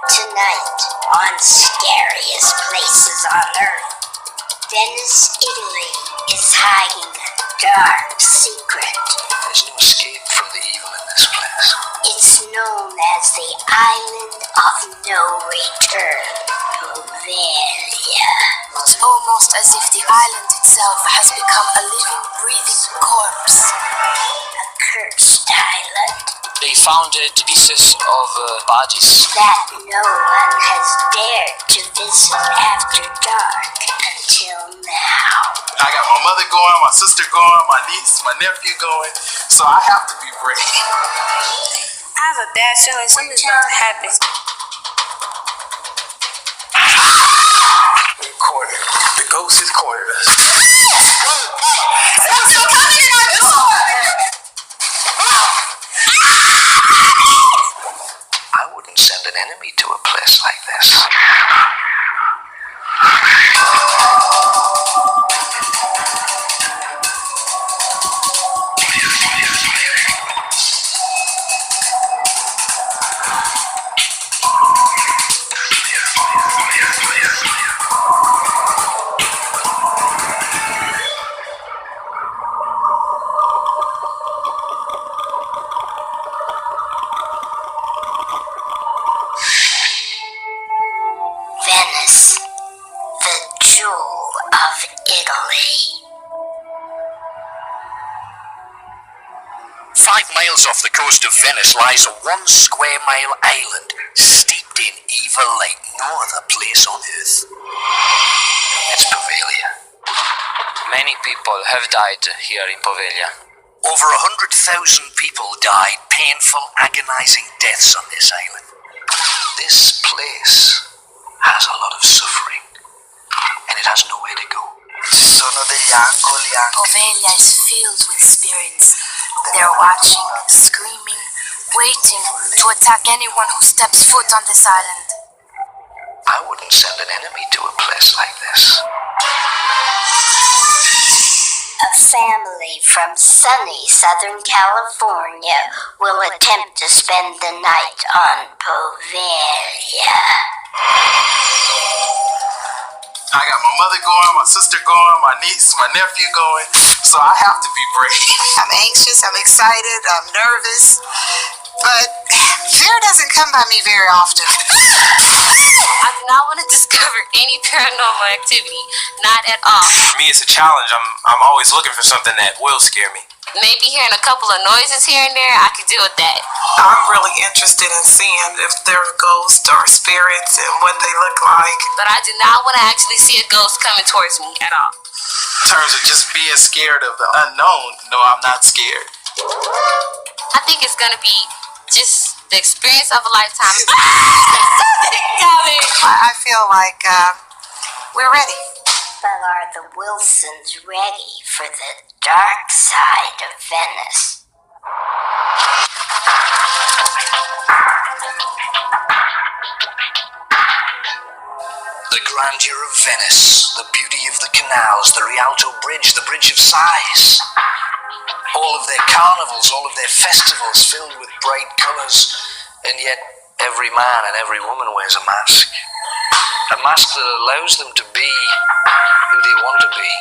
Tonight on Scariest Places on Earth, Venice, Italy is hiding a dark secret. There's no escape from the evil in this place. It's known as the Island of No Return, Poveglia. It's almost as if the island itself has become a living, breathing corpse. A cursed island They found pieces of bodies. that no one has dared to visit after dark until now. I got my mother going, my sister going, my niece, my nephew going, so I have to be brave. I have a bad feeling something's about to happen. We're cornered. The ghost has cornered us. I wouldn't send an enemy to a place like this. Venice, the jewel of Italy. 5 miles off the coast of Venice lies a 1 square mile island steeped in evil like no other place on earth. It's Poveglia. Many people have died here in Poveglia. Over 100,000 people died painful, agonizing deaths on this island. This place has a lot of suffering, and it has nowhere to go. Ci sono degli angoli anche. Poveglia is filled with spirits. They're watching, screaming, waiting to attack anyone who steps foot on this island. I wouldn't send an enemy to a place like this. A family from sunny Southern California will attempt to spend the night on Poveglia. I got my mother going, my sister going, my niece, my nephew going, so I have to be brave. I'm anxious, I'm excited, I'm nervous, but fear doesn't come by me very often. I do not want to discover any paranormal activity, not at all. For me, it's a challenge. I'm always looking for something that will scare me. Maybe hearing a couple of noises here and there, I could deal with that. I'm really interested in seeing if there are ghosts or spirits and what they look like. But I do not want to actually see a ghost coming towards me at all. In terms of just being scared of the unknown, no, I'm not scared. I think it's going to be just the experience of a lifetime. I feel like we're ready. But are the Wilsons ready for the dark side of Venice? The grandeur of Venice, the beauty of the canals, the Rialto Bridge, the Bridge of Sighs. All of their carnivals, all of their festivals filled with bright colours, and yet every man and every woman wears a mask. A mask that allows them to be who they want to be,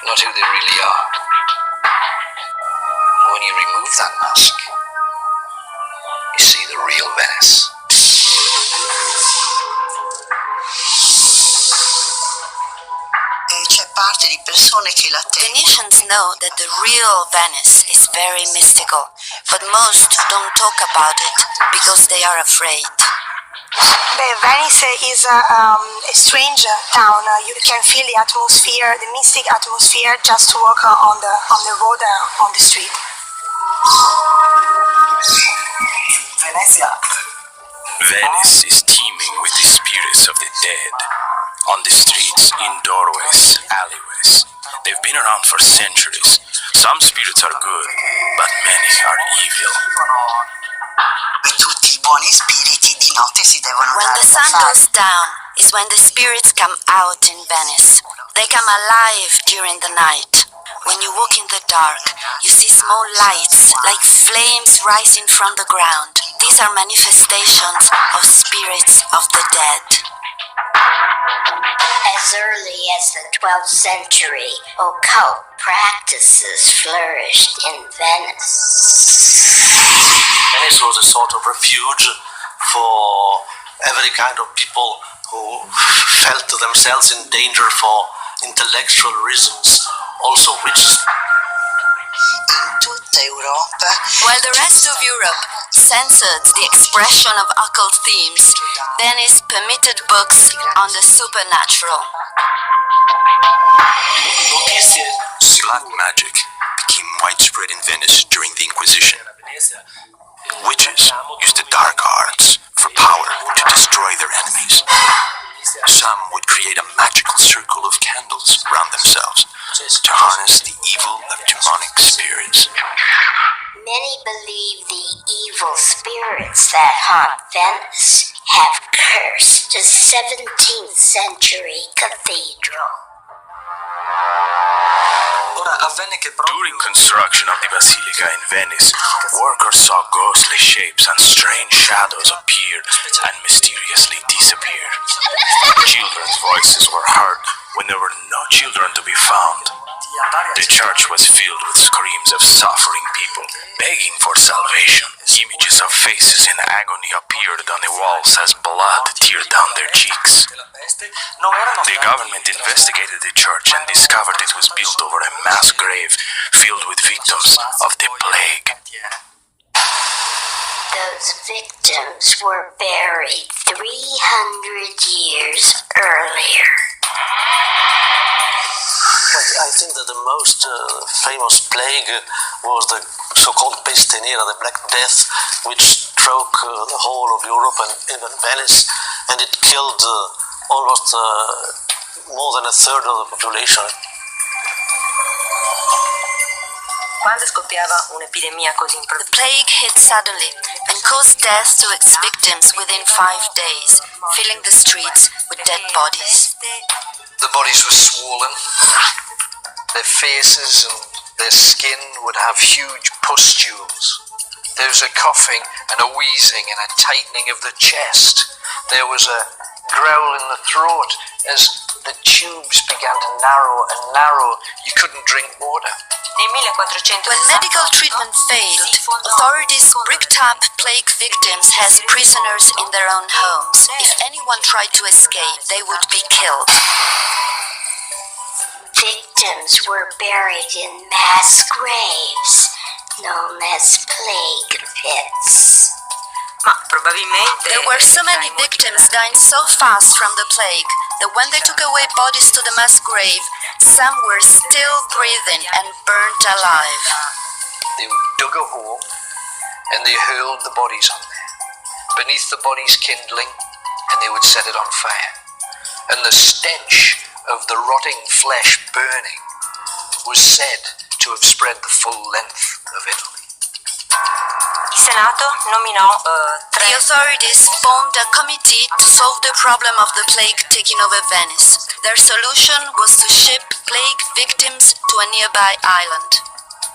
not who they really are. When you remove that mask, you see the real Venice. C'è parte di persone che la tengono. Venetians know that the real Venice is very mystical, but most don't talk about it because they are afraid. Venice is a strange town. You can feel the atmosphere, the mystic atmosphere, just to walk on the road, on the street. Venice is teeming with the spirits of the dead. On the streets, in doorways, alleyways. They've been around for centuries. Some spirits are good, but many are evil. Tutti i buoni spiriti di notte si devono When the sun goes down is when the spirits come out in Venice. They come alive during the night. When you walk in the dark, you see small lights like flames rising from the ground. These are manifestations of spirits of the dead. As early as the 12th century, occult practices flourished in Venice. Venice was a sort of refuge for every kind of people who felt themselves in danger for intellectual reasons, also witches. In tutta Europa, While the rest of Europe censored the expression of occult themes, Venice permitted books on the supernatural. Black magic became widespread in Venice during the Inquisition. Witches used the dark arts for power to destroy their enemies. Some would create a magical circle of candles around themselves to harness the evil of demonic spirits. Many believe the evil spirits that haunt Venice have cursed a 17th century cathedral. During construction of the Basilica in Venice, workers saw ghostly shapes and strange shadows appear and mysteriously disappear. Children's voices were heard when there were no children to be found. The church was filled with screams of suffering people begging for salvation. Images of faces in agony appeared on the walls as blood teared down their cheeks. The government investigated the church and discovered it was built over a mass grave filled with victims of the plague. Those victims were buried 300 years earlier. I think that the most famous plague was the so-called Peste Nera, the Black Death, which struck the whole of Europe and even Venice, and it killed almost more than a third of the population. The plague hit suddenly and caused death to its victims within 5 days, filling the streets with dead bodies. The bodies were swollen. Their faces and their skin would have huge pustules. There was a coughing and a wheezing and a tightening of the chest. There was a growl in the throat as the tubes began to narrow and narrow. You couldn't drink water. When medical treatment failed, authorities bricked up plague victims as prisoners in their own homes. If anyone tried to escape, they would be killed. Victims were buried in mass graves, known as plague pits. There were so many victims dying so fast from the plague that when they took away bodies to the mass grave, some were still breathing and burnt alive. They dug a hole and they hurled the bodies on there. Beneath the bodies kindling, and they would set it on fire. And the stench of the rotting flesh burning was said to have spread the full length of Italy. The authorities formed a committee to solve the problem of the plague taking over Venice. Their solution was to ship plague victims to a nearby island.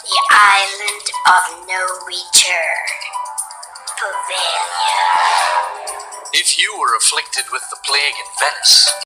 The island of no return. Poveglia. If you were afflicted with the plague in Venice,